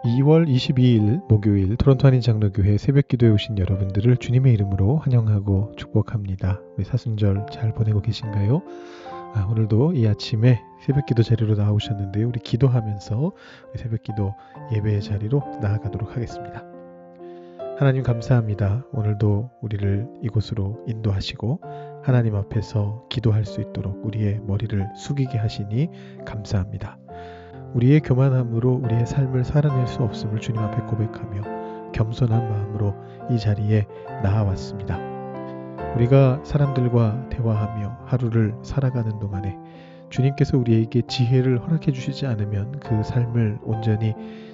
2월 22일 목요일 토론토 한인 장로교회 새벽기도에 오신 여러분들을 주님의 이름으로 환영하고 축복합니다. 우리 사순절 잘 보내고 계신가요? 오늘도 이 아침에 새벽기도 자리로 나오셨는데요. 우리 기도하면서 우리 새벽기도 예배의 자리로 나아가도록 하겠습니다. 하나님 감사합니다. 오늘도 우리를 이곳으로 인도하시고 하나님 앞에서 기도할 수 있도록 우리의 머리를 숙이게 하시니 감사합니다. 우리의 교만함으로 우리의 삶을 살아낼 수 없음을 주님 앞에 고백하며 겸손한 마음으로 이 자리에 나아왔습니다. 우리가 사람들과 대화하며 하루를 살아가는 동안에 주님께서 우리에게 지혜를 허락해 주시지 않으면 그 삶을 온전히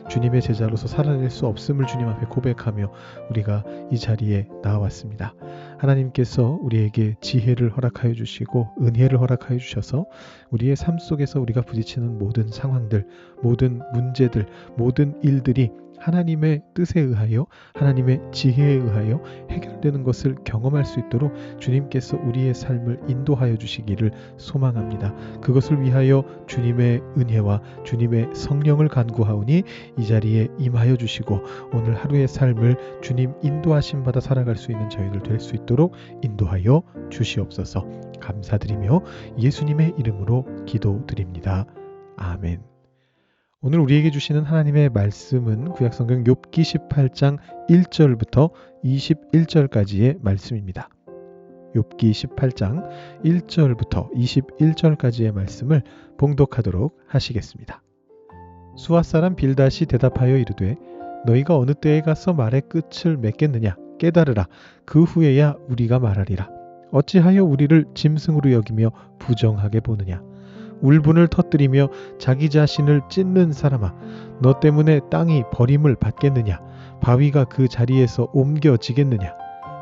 주님의 제자로서 살아낼 수 없음을 주님 앞에 고백하며 우리가 이 자리에 나아왔습니다. 하나님께서 우리에게 지혜를 허락하여 주시고 은혜를 허락하여 주셔서 우리의 삶 속에서 우리가 부딪히는 모든 상황들, 모든 문제들, 모든 일들이 하나님의 뜻에 의하여 하나님의 지혜에 의하여 해결되는 것을 경험할 수 있도록 주님께서 우리의 삶을 인도하여 주시기를 소망합니다. 그것을 위하여 주님의 은혜와 주님의 성령을 간구하오니 이 자리에 임하여 주시고 오늘 하루의 삶을 주님 인도하심 받아 살아갈 수 있는 저희들 될 수 있도록 인도하여 주시옵소서. 감사드리며 예수님의 이름으로 기도드립니다. 아멘. 오늘 우리에게 주시는 하나님의 말씀은 구약성경 욥기 18장 1절부터 21절까지의 말씀입니다. 욥기 18장 1절부터 21절까지의 말씀을 봉독하도록 하시겠습니다. 수아 사람 빌닷이 대답하여 이르되 너희가 어느 때에 가서 말의 끝을 맺겠느냐 깨달으라. 그 후에야 우리가 말하리라. 어찌하여 우리를 짐승으로 여기며 부정하게 보느냐. 울분을 터뜨리며 자기 자신을 찢는 사람아, 너 때문에 땅이 버림을 받겠느냐. 바위가 그 자리에서 옮겨지겠느냐.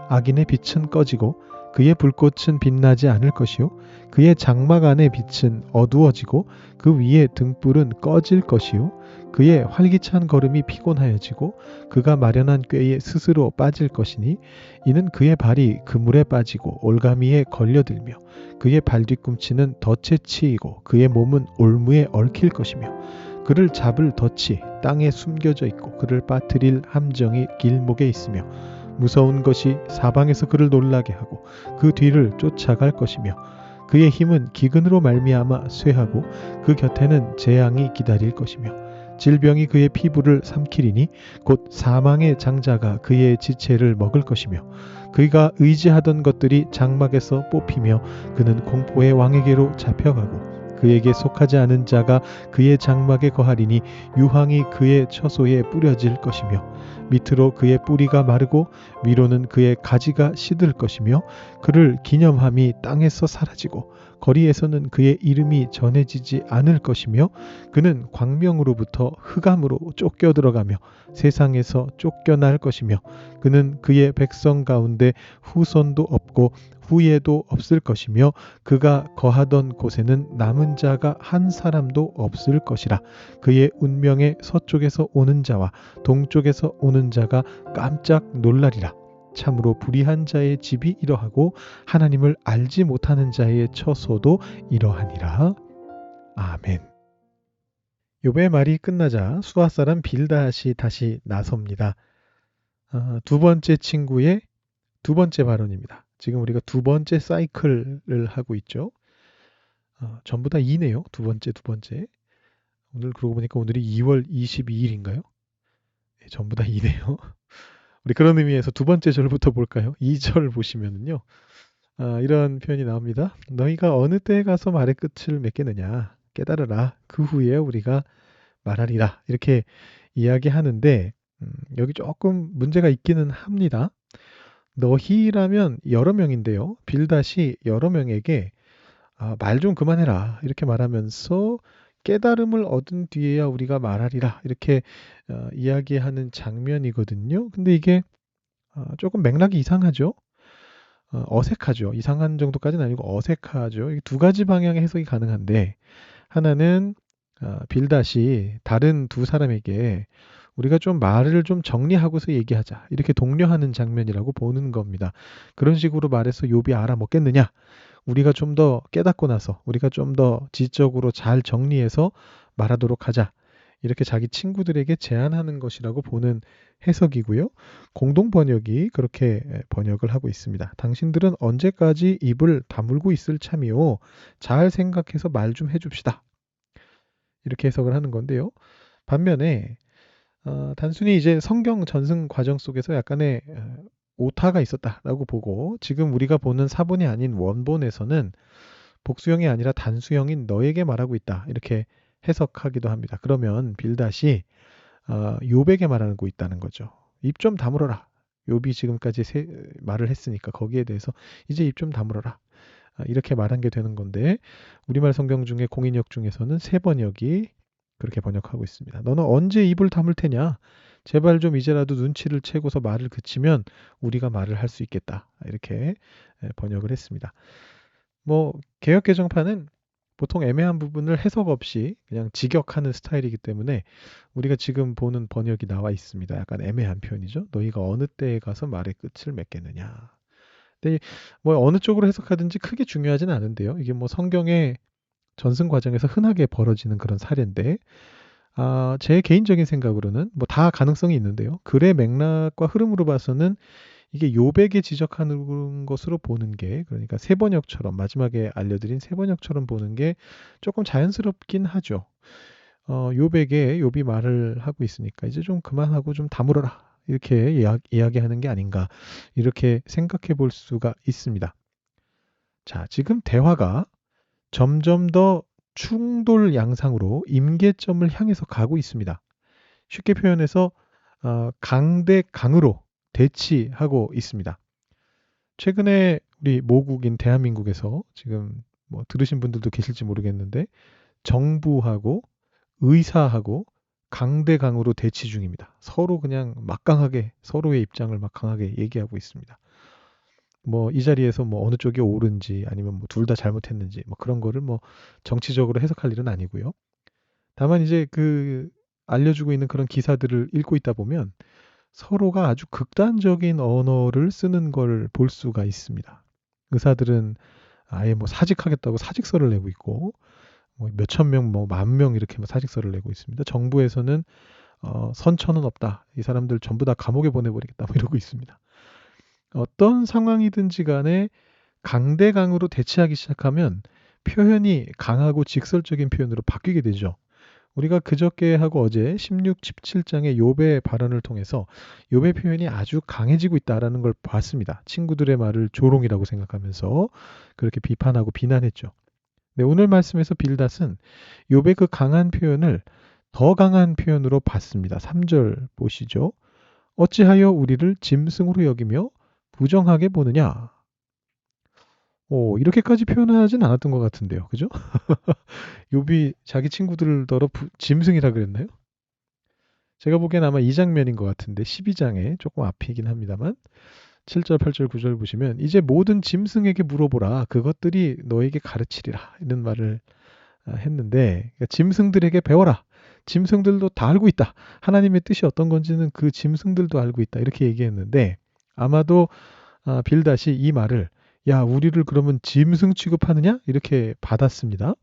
악인의 빛은 꺼지고 그의 불꽃은 빛나지 않을 것이요 그의 장막 안의 빛은 어두워지고 그 위에 등불은 꺼질 것이요 그의 활기찬 걸음이 피곤하여지고 그가 마련한 꾀에 스스로 빠질 것이니 이는 그의 발이 그물에 빠지고 올가미에 걸려들며 그의 발뒤꿈치는 덫에 치이고 그의 몸은 올무에 얽힐 것이며 그를 잡을 덫이 땅에 숨겨져 있고 그를 빠뜨릴 함정이 길목에 있으며 무서운 것이 사방에서 그를 놀라게 하고 그 뒤를 쫓아갈 것이며 그의 힘은 기근으로 말미암아 쇠하고 그 곁에는 재앙이 기다릴 것이며 질병이 그의 피부를 삼키리니 곧 사망의 장자가 그의 지체를 먹을 것이며 그가 의지하던 것들이 장막에서 뽑히며 그는 공포의 왕에게로 잡혀가고 그에게 속하지 않은 자가 그의 장막에 거하리니 유황이 그의 처소에 뿌려질 것이며 밑으로 그의 뿌리가 마르고 위로는 그의 가지가 시들 것이며 그를 기념함이 땅에서 사라지고 거리에서는 그의 이름이 전해지지 않을 것이며 그는 광명으로부터 흑암으로 쫓겨 들어가며 세상에서 쫓겨날 것이며 그는 그의 백성 가운데 후손도 없고 후예도 없을 것이며 그가 거하던 곳에는 남은 자가 한 사람도 없을 것이라. 그의 운명에 서쪽에서 오는 자와 동쪽에서 오는 자가 깜짝 놀라리라. 참으로 불의한 자의 집이 이러하고 하나님을 알지 못하는 자의 처소도 이러하니라. 아멘. 욥의 말이 끝나자 수아 사람 빌닷이 다시 나섭니다. 두 번째 친구의 두 번째 발언입니다. 지금 우리가 두 번째 사이클을 하고 있죠. 전부 다 2네요. 두 번째. 오늘 그러고 보니까 오늘이 2월 22일인가요? 네, 전부 다 2네요. 우리 그런 의미에서 두 번째 절부터 볼까요? 2절 보시면은요. 이런 표현이 나옵니다. 너희가 어느 때에 가서 말의 끝을 맺겠느냐. 깨달으라. 그 후에 우리가 말하리라. 이렇게 이야기하는데 여기 조금 문제가 있기는 합니다. 너희라면 여러 명인데요. 빌닷이 여러 명에게 말 좀 그만해라 이렇게 말하면서 깨달음을 얻은 뒤에야 우리가 말하리라 이렇게 이야기하는 장면이거든요. 근데 이게 조금 맥락이 이상하죠. 어색하죠. 이상한 정도까지는 아니고 어색하죠. 이게 두 가지 방향의 해석이 가능한데 하나는 빌닷이 다른 두 사람에게 우리가 좀 말을 좀 정리하고서 얘기하자 이렇게 독려하는 장면이라고 보는 겁니다. 그런 식으로 말해서 욥이 알아먹겠느냐. 우리가 좀 더 깨닫고 나서 우리가 좀 더 지적으로 잘 정리해서 말하도록 하자. 이렇게 자기 친구들에게 제안하는 것이라고 보는 해석이고요. 공동 번역이 그렇게 번역을 하고 있습니다. 당신들은 언제까지 입을 다물고 있을 참이요. 잘 생각해서 말 좀 해줍시다. 이렇게 해석을 하는 건데요. 반면에 단순히 이제 성경 전승 과정 속에서 약간의 오타가 있었다라고 보고 지금 우리가 보는 사본이 아닌 원본에서는 복수형이 아니라 단수형인 너에게 말하고 있다. 이렇게 해석하기도 합니다. 그러면 빌닷이 욥에게 말하고 있다는 거죠. 입 좀 다물어라. 욥이 지금까지 말을 했으니까 거기에 대해서 이제 입 좀 다물어라. 이렇게 말한 게 되는 건데 우리말 성경 중에 공인역 중에서는 세 번역이 그렇게 번역하고 있습니다. 너는 언제 입을 다물 테냐? 제발 좀 이제라도 눈치를 채고서 말을 그치면 우리가 말을 할 수 있겠다. 이렇게 번역을 했습니다. 뭐 개역 개정판은 보통 애매한 부분을 해석 없이 그냥 직역하는 스타일이기 때문에 우리가 지금 보는 번역이 나와 있습니다. 약간 애매한 표현이죠. 너희가 어느 때에 가서 말의 끝을 맺겠느냐. 근데 뭐 어느 쪽으로 해석하든지 크게 중요하진 않은데요. 이게 뭐 성경의 전승 과정에서 흔하게 벌어지는 그런 사례인데 제 개인적인 생각으로는 뭐 다 가능성이 있는데요. 글의 맥락과 흐름으로 봐서는 이게 요백에 지적하는 것으로 보는 게 그러니까 세번역처럼 마지막에 알려드린 세번역처럼 보는 게 조금 자연스럽긴 하죠. 요백에 욥이 말을 하고 있으니까 이제 좀 그만하고 좀 다물어라 이렇게 이야기하는 게 아닌가 이렇게 생각해 볼 수가 있습니다. 자, 지금 대화가 점점 더 충돌 양상으로 임계점을 향해서 가고 있습니다. 쉽게 표현해서 강대 강으로 대치하고 있습니다. 최근에 우리 모국인 대한민국에서 지금 뭐 들으신 분들도 계실지 모르겠는데 정부하고 의사하고 강대강으로 대치 중입니다. 서로 그냥 막강하게 서로의 입장을 막 강하게 얘기하고 있습니다. 뭐 이 자리에서 뭐 어느 쪽이 옳은지 아니면 뭐 둘 다 잘못했는지 뭐 그런 거를 뭐 정치적으로 해석할 일은 아니고요. 다만 이제 그 알려주고 있는 그런 기사들을 읽고 있다 보면 서로가 아주 극단적인 언어를 쓰는 걸 볼 수가 있습니다. 의사들은 아예 뭐 사직하겠다고 사직서를 내고 있고 뭐 몇천 명, 뭐 만 명 이렇게 사직서를 내고 있습니다. 정부에서는 선처는 없다. 이 사람들 전부 다 감옥에 보내버리겠다. 뭐 이러고 있습니다. 어떤 상황이든지 간에 강대강으로 대치하기 시작하면 표현이 강하고 직설적인 표현으로 바뀌게 되죠. 우리가 그저께 하고 어제 16, 17장의 욥의 발언을 통해서 욥의 표현이 아주 강해지고 있다라는 걸 봤습니다. 친구들의 말을 조롱이라고 생각하면서 그렇게 비판하고 비난했죠. 네, 오늘 말씀에서 빌닷은 욥의 그 강한 표현을 더 강한 표현으로 봤습니다. 3절 보시죠. 어찌하여 우리를 짐승으로 여기며 부정하게 보느냐? 이렇게까지 표현하진 않았던 것 같은데요. 그죠? 욥이 자기 친구들더러 짐승이라 그랬나요? 제가 보기엔 아마 이 장면인 것 같은데 12장에 조금 앞이긴 합니다만 7절, 8절, 9절 보시면 이제 모든 짐승에게 물어보라. 그것들이 너에게 가르치리라. 이런 말을 했는데 그러니까 짐승들에게 배워라. 짐승들도 다 알고 있다. 하나님의 뜻이 어떤 건지는 그 짐승들도 알고 있다. 이렇게 얘기했는데 아마도 빌닷이 이 말을 야, 우리를 그러면 짐승 취급하느냐? 이렇게 받았습니다.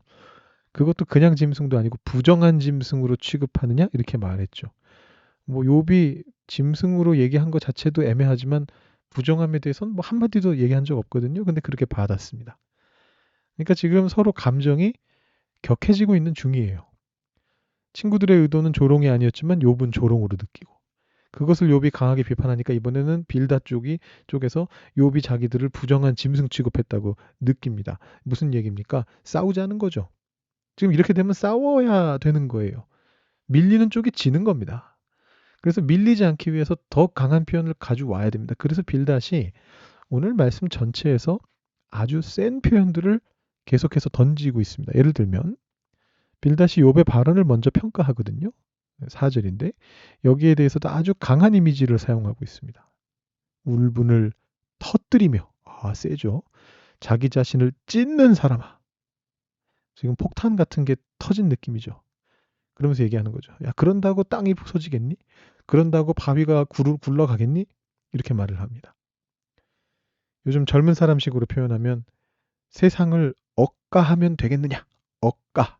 그것도 그냥 짐승도 아니고 부정한 짐승으로 취급하느냐? 이렇게 말했죠. 뭐 욥이 짐승으로 얘기한 것 자체도 애매하지만 부정함에 대해서는 뭐 한마디도 얘기한 적 없거든요. 근데 그렇게 받았습니다. 그러니까 지금 서로 감정이 격해지고 있는 중이에요. 친구들의 의도는 조롱이 아니었지만 욥은 조롱으로 느끼고 그것을 욥이 강하게 비판하니까 이번에는 빌닷 쪽에서 욥이 자기들을 부정한 짐승 취급했다고 느낍니다. 무슨 얘기입니까? 싸우자는 거죠. 지금 이렇게 되면 싸워야 되는 거예요. 밀리는 쪽이 지는 겁니다. 그래서 밀리지 않기 위해서 더 강한 표현을 가져와야 됩니다. 그래서 빌닷이 오늘 말씀 전체에서 아주 센 표현들을 계속해서 던지고 있습니다. 예를 들면 빌닷이 욥의 발언을 먼저 평가하거든요. 4절인데 여기에 대해서도 아주 강한 이미지를 사용하고 있습니다. 울분을 터뜨리며 세죠. 자기 자신을 찢는 사람아. 지금 폭탄 같은 게 터진 느낌이죠. 그러면서 얘기하는 거죠. 야, 그런다고 땅이 부서지겠니? 그런다고 바위가 굴러가겠니? 이렇게 말을 합니다. 요즘 젊은 사람식으로 표현하면 세상을 억가하면 되겠느냐? 억가.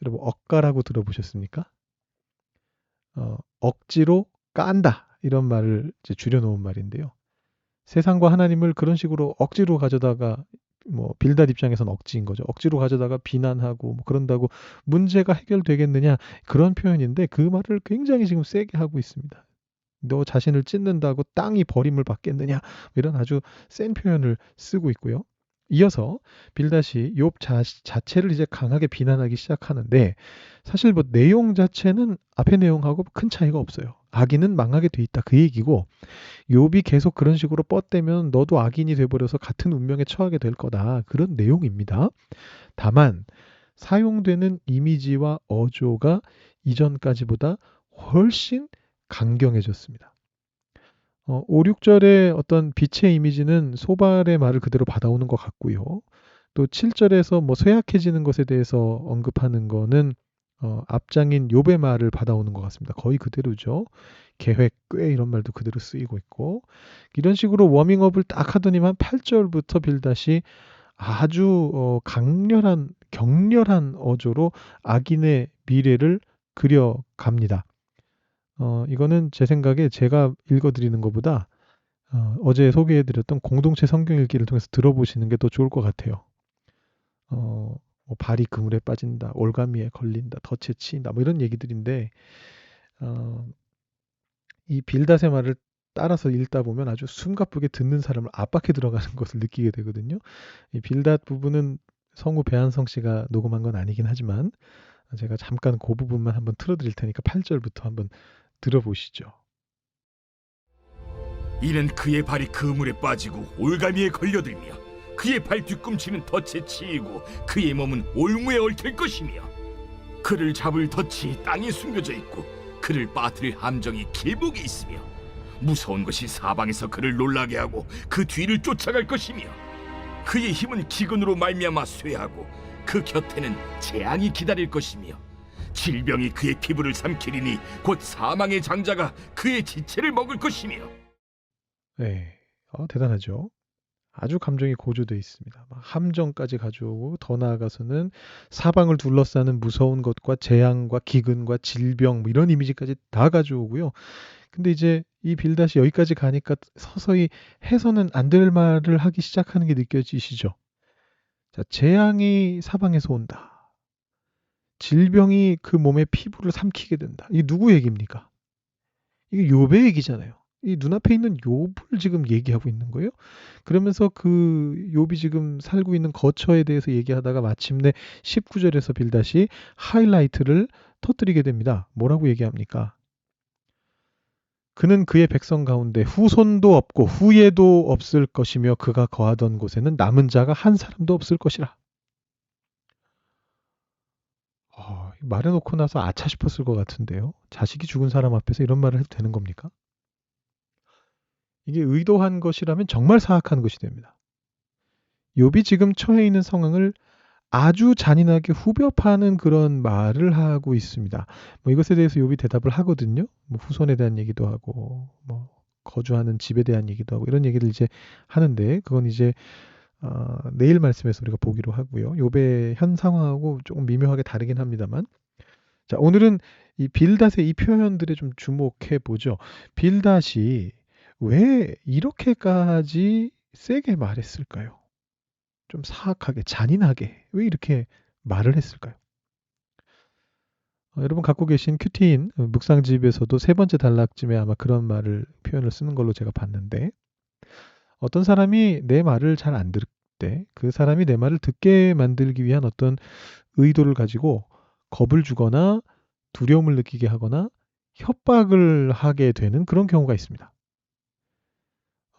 여러분 억가라고 들어보셨습니까? 억지로 깐다 이런 말을 이제 줄여놓은 말인데요. 세상과 하나님을 그런 식으로 억지로 가져다가 뭐 빌닷 입장에서는 억지인 거죠. 억지로 가져다가 비난하고 뭐 그런다고 문제가 해결되겠느냐 그런 표현인데 그 말을 굉장히 지금 세게 하고 있습니다. 너 자신을 찢는다고 땅이 버림을 받겠느냐 이런 아주 센 표현을 쓰고 있고요. 이어서 빌닷이 욥 자체를 이제 강하게 비난하기 시작하는데 사실 뭐 내용 자체는 앞의 내용하고 큰 차이가 없어요. 악인은 망하게 돼 있다 그 얘기고 욥이 계속 그런 식으로 뻗대면 너도 악인이 돼버려서 같은 운명에 처하게 될 거다 그런 내용입니다. 다만 사용되는 이미지와 어조가 이전까지보다 훨씬 강경해졌습니다. 5, 6절의 어떤 빛의 이미지는 소발의 말을 그대로 받아오는 것 같고요. 또 7절에서 뭐 쇠약해지는 것에 대해서 언급하는 거는 앞장인 욥의 말을 받아오는 것 같습니다. 거의 그대로죠. 계획, 꽤 이런 말도 그대로 쓰이고 있고 이런 식으로 워밍업을 딱 하더니만 8절부터 빌닷이 아주 강렬한 격렬한 어조로 악인의 미래를 그려갑니다. 이거는 제 생각에 제가 읽어드리는 것보다 어제 소개해드렸던 공동체 성경읽기를 통해서 들어보시는 게 더 좋을 것 같아요. 뭐 발이 그물에 빠진다, 올가미에 걸린다, 덫에 치인다, 뭐 이런 얘기들인데 이 빌닷의 말을 따라서 읽다 보면 아주 숨가쁘게 듣는 사람을 압박해 들어가는 것을 느끼게 되거든요. 이 빌닷 부분은 성우 배한성 씨가 녹음한 건 아니긴 하지만 제가 잠깐 그 부분만 한번 틀어드릴 테니까 8절부터 한번 들어보시죠. 이는 그의 발이 그물에 빠지고 올가미에 걸려들며 그의 발 뒤꿈치는 덫에 치이고 그의 몸은 올무에 얽힐 것이며 그를 잡을 덫이 땅에 숨겨져 있고 그를 빠뜨릴 함정이 길목에 있으며 무서운 것이 사방에서 그를 놀라게 하고 그 뒤를 쫓아갈 것이며 그의 힘은 기근으로 말미암아 쇠하고 그 곁에는 재앙이 기다릴 것이며 질병이 그의 피부를 삼키리니 곧 사망의 장자가 그의 지체를 먹을 것이며. 네, 대단하죠. 아주 감정이 고조되어 있습니다. 막 함정까지 가져오고 더 나아가서는 사방을 둘러싸는 무서운 것과 재앙과 기근과 질병 뭐 이런 이미지까지 다 가져오고요. 근데 이제 이 빌닷이 여기까지 가니까 서서히 해서는 안 될 말을 하기 시작하는 게 느껴지시죠? 자, 재앙이 사방에서 온다. 질병이 그 몸의 피부를 삼키게 된다. 이게 누구 얘기입니까? 이게 욥의 얘기잖아요. 이 눈앞에 있는 욥을 지금 얘기하고 있는 거예요. 그러면서 그 욥이 지금 살고 있는 거처에 대해서 얘기하다가 마침내 19절에서 빌닷이 하이라이트를 터뜨리게 됩니다. 뭐라고 얘기합니까? 그는 그의 백성 가운데 후손도 없고 후예도 없을 것이며 그가 거하던 곳에는 남은 자가 한 사람도 없을 것이라. 말해놓고 나서 아차 싶었을 것 같은데요. 자식이 죽은 사람 앞에서 이런 말을 해도 되는 겁니까? 이게 의도한 것이라면 정말 사악한 것이 됩니다. 욥이 지금 처해 있는 상황을 아주 잔인하게 후벼 파는 그런 말을 하고 있습니다. 뭐 이것에 대해서 욥이 대답을 하거든요. 뭐 후손에 대한 얘기도 하고 뭐 거주하는 집에 대한 얘기도 하고 이런 얘기를 이제 하는데 그건 이제 내일 말씀에서 우리가 보기로 하고요. 욥의 현 상황하고 조금 미묘하게 다르긴 합니다만 자 오늘은 이 빌닷의 이 표현들에 좀 주목해 보죠. 빌닷이 왜 이렇게까지 세게 말했을까요? 좀 사악하게 잔인하게 왜 이렇게 말을 했을까요? 여러분 갖고 계신 큐티인 묵상집에서도 세 번째 단락쯤에 아마 그런 말을 표현을 쓰는 걸로 제가 봤는데 어떤 사람이 내 말을 잘 안 들을 때 그 사람이 내 말을 듣게 만들기 위한 어떤 의도를 가지고 겁을 주거나 두려움을 느끼게 하거나 협박을 하게 되는 그런 경우가 있습니다.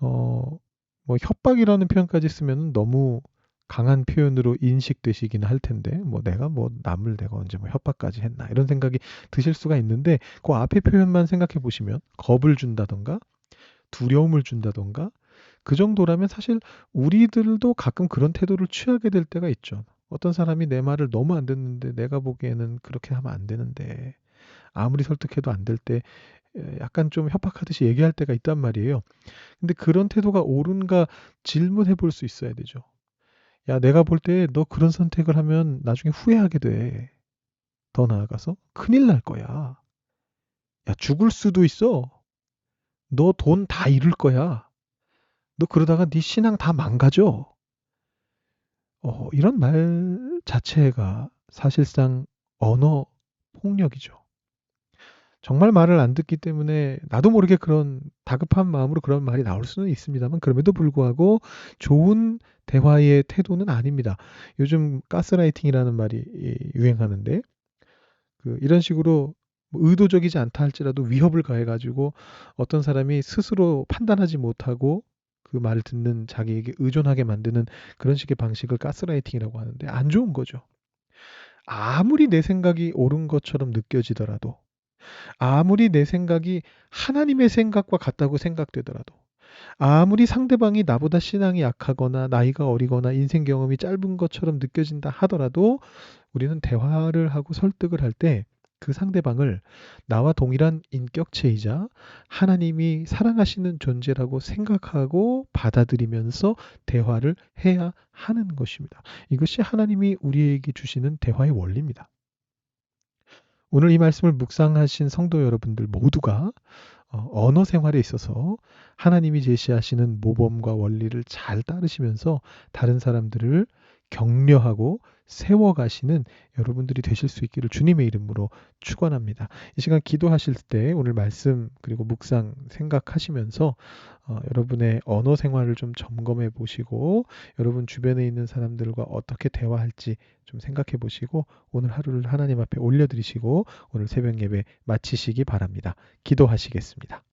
뭐 협박이라는 표현까지 쓰면 너무 강한 표현으로 인식되시기는 할 텐데 뭐 내가 뭐 남을 내가 언제 뭐 협박까지 했나 이런 생각이 드실 수가 있는데 그 앞에 표현만 생각해 보시면 겁을 준다던가 두려움을 준다던가 그 정도라면 사실 우리들도 가끔 그런 태도를 취하게 될 때가 있죠. 어떤 사람이 내 말을 너무 안 듣는데 내가 보기에는 그렇게 하면 안 되는데 아무리 설득해도 안 될 때 약간 좀 협박하듯이 얘기할 때가 있단 말이에요. 근데 그런 태도가 옳은가 질문해 볼 수 있어야 되죠. 야, 내가 볼 때 너 그런 선택을 하면 나중에 후회하게 돼. 더 나아가서 큰일 날 거야. 야, 죽을 수도 있어. 너 돈 다 잃을 거야. 너 그러다가 네 신앙 다 망가져. 이런 말 자체가 사실상 언어 폭력이죠. 정말 말을 안 듣기 때문에 나도 모르게 그런 다급한 마음으로 그런 말이 나올 수는 있습니다만, 그럼에도 불구하고 좋은 대화의 태도는 아닙니다. 요즘 가스라이팅이라는 말이 유행하는데, 이런 식으로 뭐 의도적이지 않다 할지라도 위협을 가해가지고 어떤 사람이 스스로 판단하지 못하고 그 말을 듣는 자기에게 의존하게 만드는 그런 식의 방식을 가스라이팅이라고 하는데, 안 좋은 거죠. 아무리 내 생각이 옳은 것처럼 느껴지더라도, 아무리 내 생각이 하나님의 생각과 같다고 생각되더라도, 아무리 상대방이 나보다 신앙이 약하거나 나이가 어리거나 인생 경험이 짧은 것처럼 느껴진다 하더라도, 우리는 대화를 하고 설득을 할 때 그 상대방을 나와 동일한 인격체이자 하나님이 사랑하시는 존재라고 생각하고 받아들이면서 대화를 해야 하는 것입니다. 이것이 하나님이 우리에게 주시는 대화의 원리입니다. 오늘 이 말씀을 묵상하신 성도 여러분들 모두가 언어 생활에 있어서 하나님이 제시하시는 모범과 원리를 잘 따르시면서 다른 사람들을 격려하고 세워가시는 여러분들이 되실 수 있기를 주님의 이름으로 축원합니다. 이 시간 기도하실 때 오늘 말씀 그리고 묵상 생각하시면서 여러분의 언어 생활을 좀 점검해 보시고, 여러분 주변에 있는 사람들과 어떻게 대화할지 좀 생각해 보시고, 오늘 하루를 하나님 앞에 올려드리시고 오늘 새벽 예배 마치시기 바랍니다. 기도하시겠습니다.